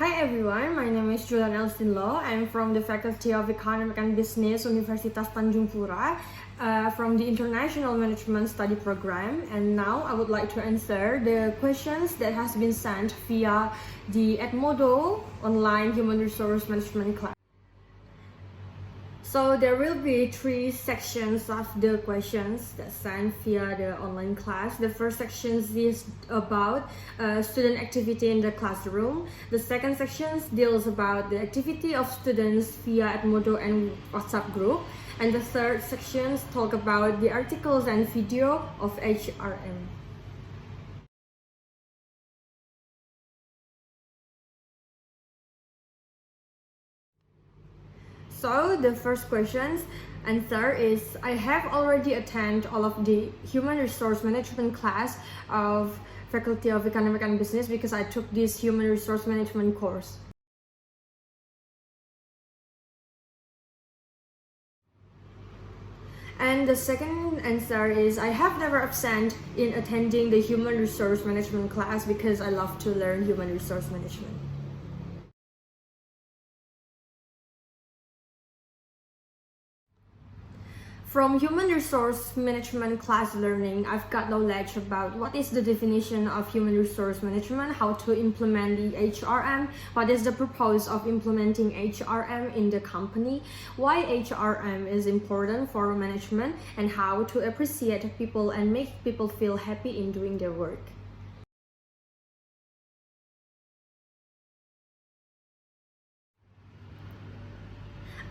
Hi everyone, my name is Julian. I'm from the Faculty of Economic and Business, Universitas Tanjungpura, from the International Management Study Program. And now I would like to answer the questions that has been sent via the Edmodo online Human Resource Management class. So there will be 3 sections of the questions that sent via the online class. The first section is about student activity in the classroom. The second section deals about the activity of students via Edmodo and WhatsApp group. And the third section talk about the articles and video of HRM. So the first question's answer is I have already attended all of the Human Resource Management class of Faculty of Economic and Business because I took this Human Resource Management course. And the second answer is I have never absent in attending the Human Resource Management class because I love to learn Human Resource Management. From Human Resource Management class learning, I've got knowledge about what is the definition of Human Resource Management, how to implement the HRM, what is the purpose of implementing HRM in the company, why HRM is important for management, and how to appreciate people and make people feel happy in doing their work.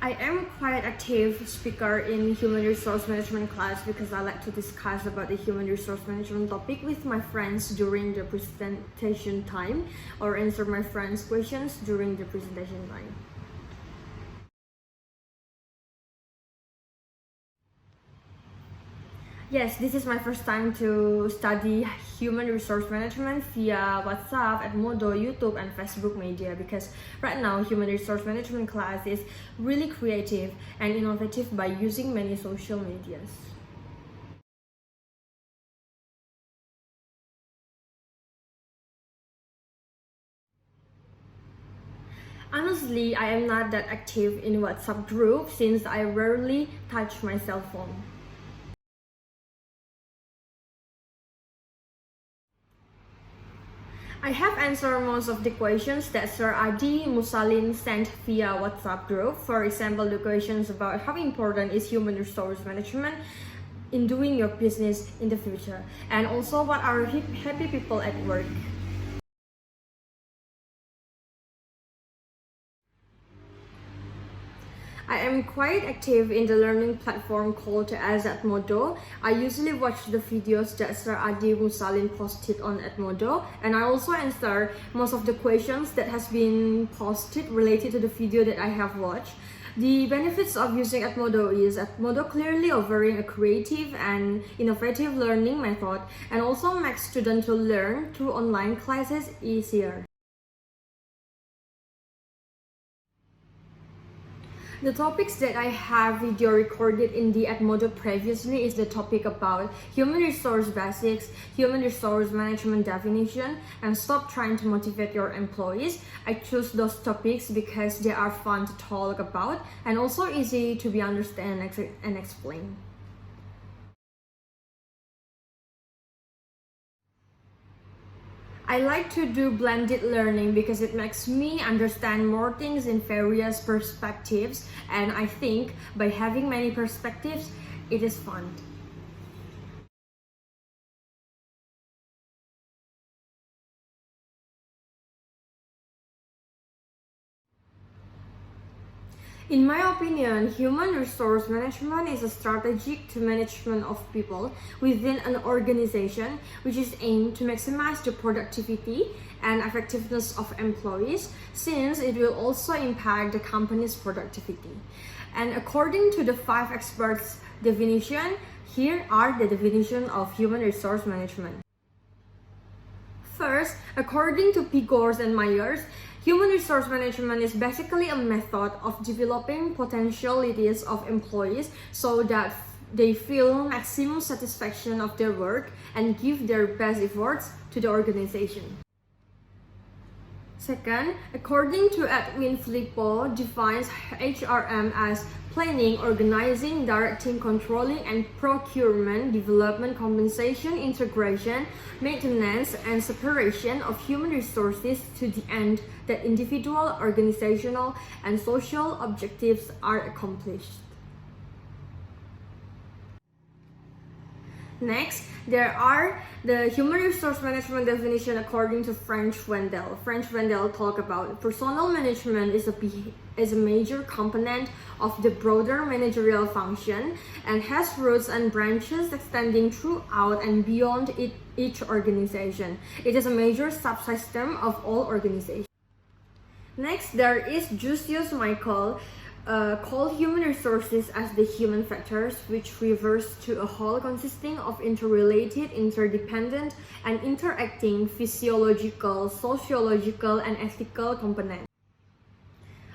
I am quite active speaker in Human Resource Management class because I like to discuss about the Human Resource Management topic with my friends during the presentation time or answer my friends' questions during the presentation time. Yes, this is my first time to study Human Resource Management via WhatsApp, Edmodo, YouTube, and Facebook media because right now Human Resource Management class is really creative and innovative by using many social medias. Honestly, I am not that active in WhatsApp group since I rarely touch my cell phone. I have answered most of the questions that Sir Adi Musalin sent via WhatsApp group. For example, the questions about how important is human resource management in doing your business in the future, and also what are happy people at work. I am quite active in the learning platform called Edmodo. I usually watch the videos that Sir Adi Musalin posted on Edmodo, and I also answer most of the questions that has been posted related to the video that I have watched. The benefits of using Edmodo is Edmodo clearly offering a creative and innovative learning method and also makes students to learn through online classes easier. The topics that I have video recorded in the Edmodo previously is the topic about human resource basics, human resource management definition, and stop trying to motivate your employees. I choose those topics because they are fun to talk about and also easy to be understand and explain. I like to do blended learning because it makes me understand more things in various perspectives, and I think by having many perspectives, it is fun. In my opinion, human resource management is a strategy to management of people within an organization which is aimed to maximize the productivity and effectiveness of employees since it will also impact the company's productivity. And according to the 5 experts' definition, here are the definition of human resource management. First, according to Pigors and Myers, human resource management is basically a method of developing potentialities of employees so that they feel maximum satisfaction of their work and give their best efforts to the organization. Second, according to Edwin Filippo, defines HRM as planning, organizing, directing, controlling, and procurement, development, compensation, integration, maintenance, and separation of human resources to the end that individual, organizational, and social objectives are accomplished. Next, there are the human resource management definition according to French Wendell. French Wendell talk about personnel management is a major component of the broader managerial function and has roots and branches extending throughout and beyond each organization. It is a major subsystem of all organizations. Next, there is Julius Michael, called human resources as the human factors, which refers to a whole consisting of interrelated, interdependent, and interacting physiological, sociological, and ethical components.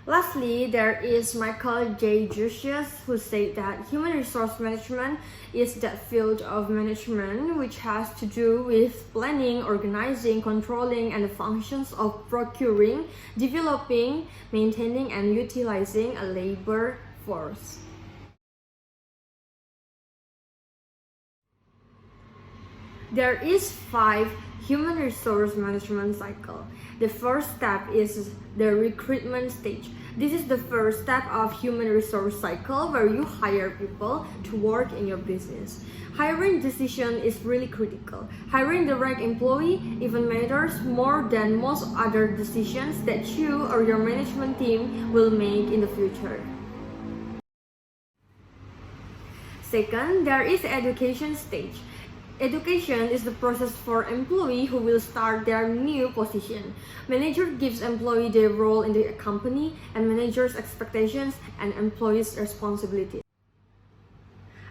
Lastly, there is Michael J. Jusius, who said that human resource management is that field of management which has to do with planning, organizing, controlling, and the functions of procuring, developing, maintaining, and utilizing a labor force. There is 5 human resource management cycle. The first step is the recruitment stage. This is the first step of human resource cycle where you hire people to work in your business. Hiring decision is really critical. Hiring the right employee even matters more than most other decisions that you or your management team will make in the future. Second, there is education stage. Education is the process for employee who will start their new position. Manager gives employee their role in the company and manager's expectations and employee's responsibilities.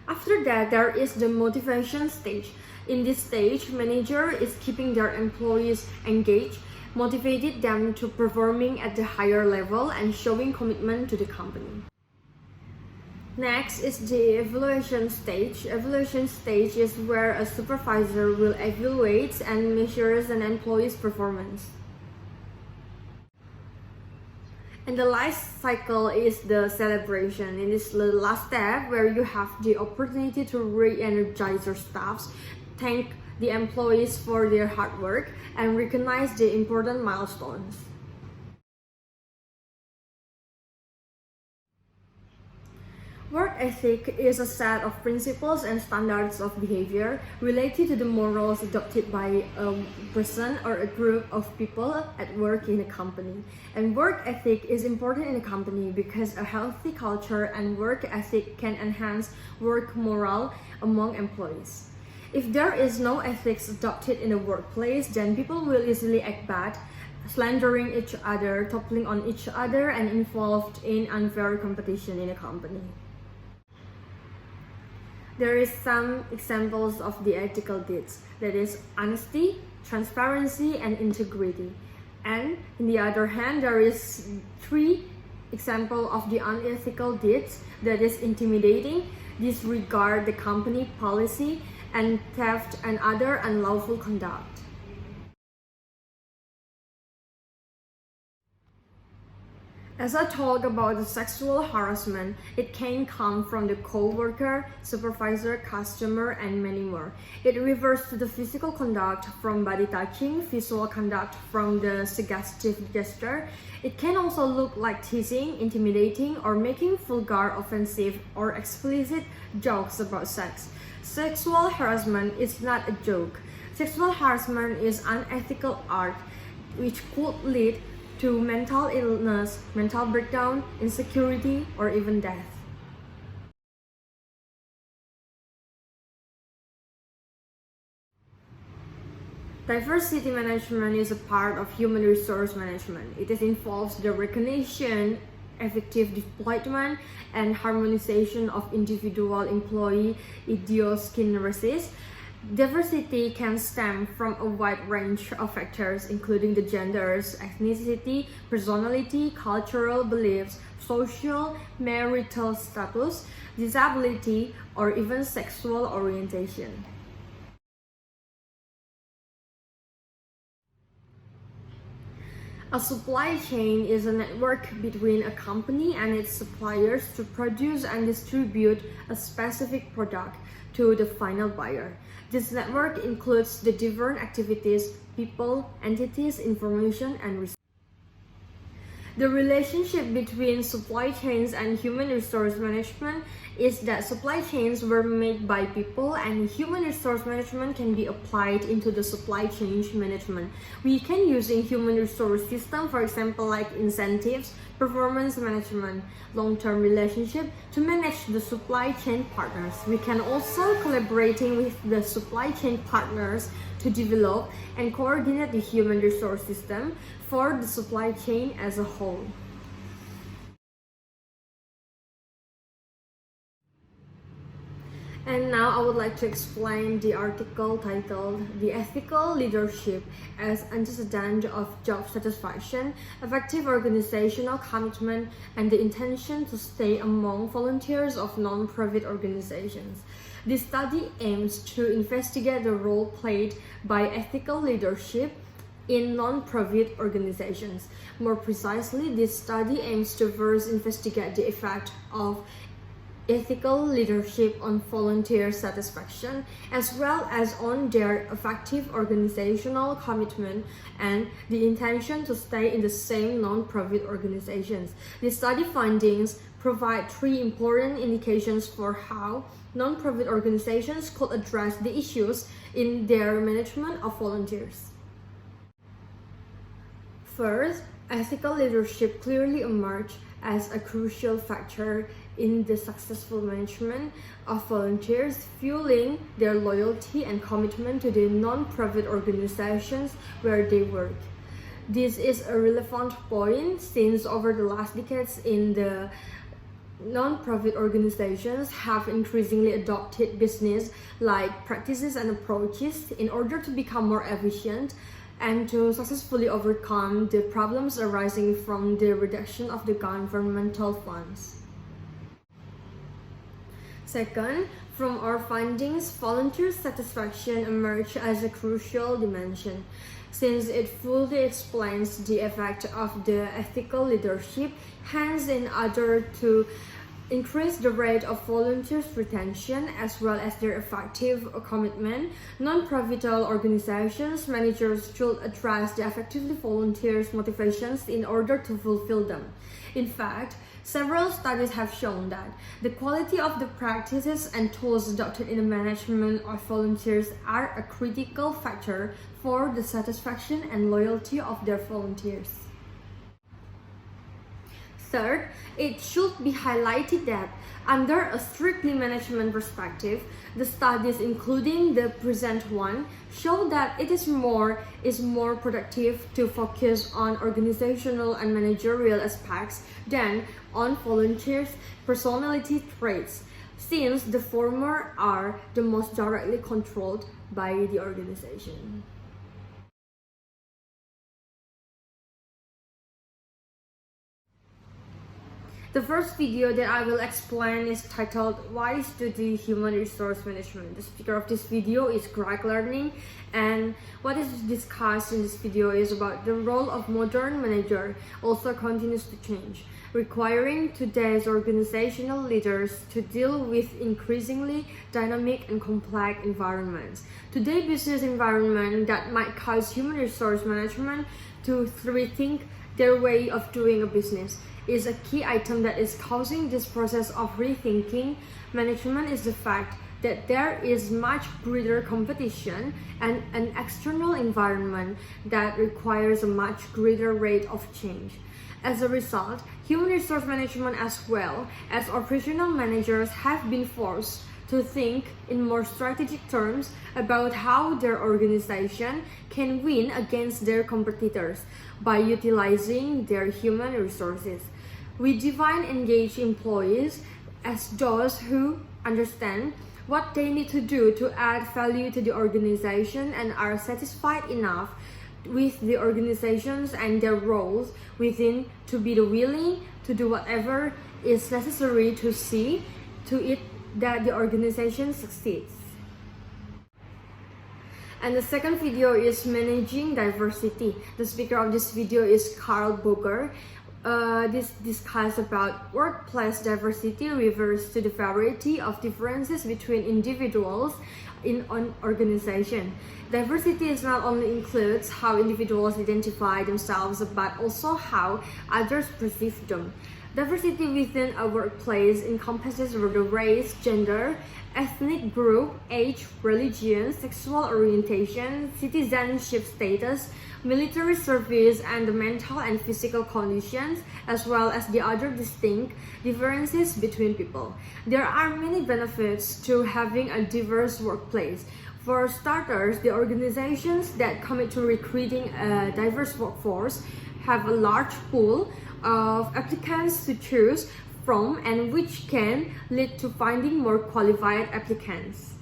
After that, there is the motivation stage. In this stage, manager is keeping their employees engaged, motivated them to performing at the higher level and showing commitment to the company. Next is the evaluation stage. Evaluation stage is where a supervisor will evaluate and measures an employee's performance. And the life cycle is the celebration. It is the last step where you have the opportunity to re-energize your staffs, thank the employees for their hard work, and recognize the important milestones. Work ethic is a set of principles and standards of behavior related to the morals adopted by a person or a group of people at work in a company. And work ethic is important in a company because a healthy culture and work ethic can enhance work morale among employees. If there is no ethics adopted in the workplace, then people will easily act bad, slandering each other, toppling on each other, and involved in unfair competition in a company. There is some examples of the ethical deeds, that is honesty, transparency, and integrity. And on the other hand, there is 3 examples of the unethical deeds, that is intimidating, disregard the company policy, and theft and other unlawful conduct. As I talk about the sexual harassment, it can come from the co-worker, supervisor, customer, and many more. It refers to the physical conduct from body touching, visual conduct from the suggestive gesture. It can also look like teasing, intimidating, or making vulgar, offensive, or explicit jokes about sex. Sexual harassment is not a joke. Sexual harassment is unethical act which could lead to mental illness, mental breakdown, insecurity, or even death. Diversity management is a part of human resource management. It involves the recognition, effective deployment, and harmonization of individual employee idiosyncrasies. Diversity can stem from a wide range of factors, including the genders, ethnicity, personality, cultural beliefs, social, marital status, disability, or even sexual orientation. A supply chain is a network between a company and its suppliers to produce and distribute a specific product to the final buyer. This network includes the different activities, people, entities, information, and resources. The relationship between supply chains and human resource management is that supply chains were made by people and human resource management can be applied into the supply chain management. We can use in human resource system, for example, like incentives, performance management, long-term relationship to manage the supply chain partners. We can also collaborating with the supply chain partners to develop and coordinate the human resource system for the supply chain as a whole. And now I would like to explain the article titled The Ethical Leadership as Antecedent of Job Satisfaction, Effective Organizational Commitment, and the Intention to Stay Among Volunteers of Non-Profit Organizations. This study aims to investigate the role played by ethical leadership in non-profit organizations. More precisely, this study aims to first investigate the effect of ethical leadership on volunteer satisfaction, as well as on their effective organizational commitment and the intention to stay in the same non-profit organizations. The study findings provide three important indications for how non-profit organizations could address the issues in their management of volunteers. First, ethical leadership clearly emerged as a crucial factor in the successful management of volunteers, fueling their loyalty and commitment to the non-profit organizations where they work. This is a relevant point since over the last decades in the non-profit organizations have increasingly adopted business-like practices and approaches in order to become more efficient and to successfully overcome the problems arising from the reduction of the governmental funds. Second, from our findings, volunteer satisfaction emerged as a crucial dimension, since it fully explains the effect of the ethical leadership, hence in order to increase the rate of volunteers' retention as well as their effective commitment, non-profit organizations managers should address the effectively volunteers' motivations in order to fulfill them. In fact, several studies have shown that the quality of the practices and tools adopted in the management of volunteers are a critical factor for the satisfaction and loyalty of their volunteers. Third, it should be highlighted that under a strictly management perspective, the studies, including the present one, show that it is more productive to focus on organizational and managerial aspects than on volunteers' personality traits, since the former are the most directly controlled by the organization. The first video that I will explain is titled Why Study Human Resource Management. The speaker of this video is Greg Learning, and what is discussed in this video is about the role of modern manager also continues to change, requiring today's organizational leaders to deal with increasingly dynamic and complex environments. Today's business environment that might cause human resource management to rethink their way of doing a business is a key item that is causing this process of rethinking management is the fact that there is much greater competition and an external environment that requires a much greater rate of change. As a result, human resource management as well as operational managers have been forced to think in more strategic terms about how their organization can win against their competitors by utilizing their human resources. We define engaged employees as those who understand what they need to do to add value to the organization and are satisfied enough with the organizations and their roles within to be willing to do whatever is necessary to see to it that the organization succeeds. And the second video is managing diversity. The speaker of this video is Carl Boger. This discusses about workplace diversity refers to the variety of differences between individuals in an organization. Diversity is not only includes how individuals identify themselves, but also how others perceive them. Diversity within a workplace encompasses the race, gender, ethnic group, age, religion, sexual orientation, citizenship status, military service, and the mental and physical conditions, as well as the other distinct differences between people. There are many benefits to having a diverse workplace. For starters, the organizations that commit to recruiting a diverse workforce have a large pool of applicants to choose from, and which can lead to finding more qualified applicants.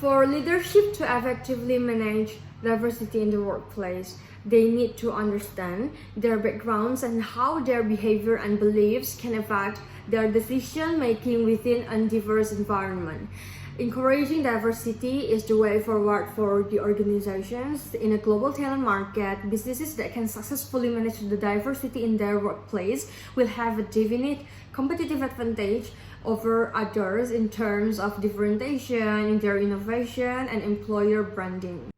For leadership to effectively manage diversity in the workplace, they need to understand their backgrounds and how their behavior and beliefs can affect their decision making within a diverse environment. Encouraging diversity is the way forward for the organizations. In a global talent market, businesses that can successfully manage the diversity in their workplace will have a definite competitive advantage over others in terms of differentiation in their innovation and employer branding.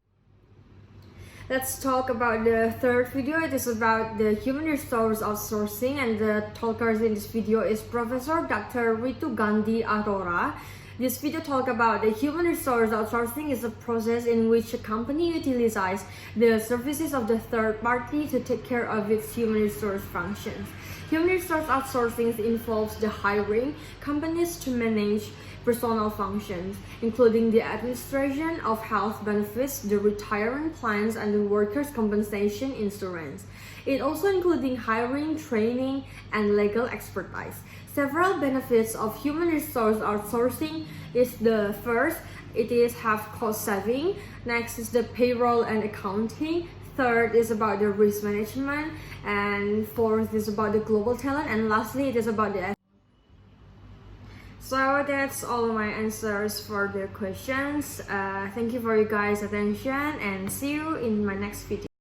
Let's talk about the third video. It is about the human resource outsourcing, and the talkers in this video is Professor Dr. Ritu Gandhi Arora. This video talk about the human resource outsourcing is a process in which a company utilizes the services of the third party to take care of its human resource functions. Human resource outsourcing involves the hiring companies to manage personal functions, including the administration of health benefits, the retirement plans, and the workers' compensation insurance. It also including hiring, training, and legal expertise. Several benefits of human resource outsourcing is the first, it is have cost saving. Next is the payroll and accounting. Third is about the risk management, and fourth is about the global talent, and lastly it is about the. So that's all my answers for the questions. Thank you for your guys' attention, and see you in my next video.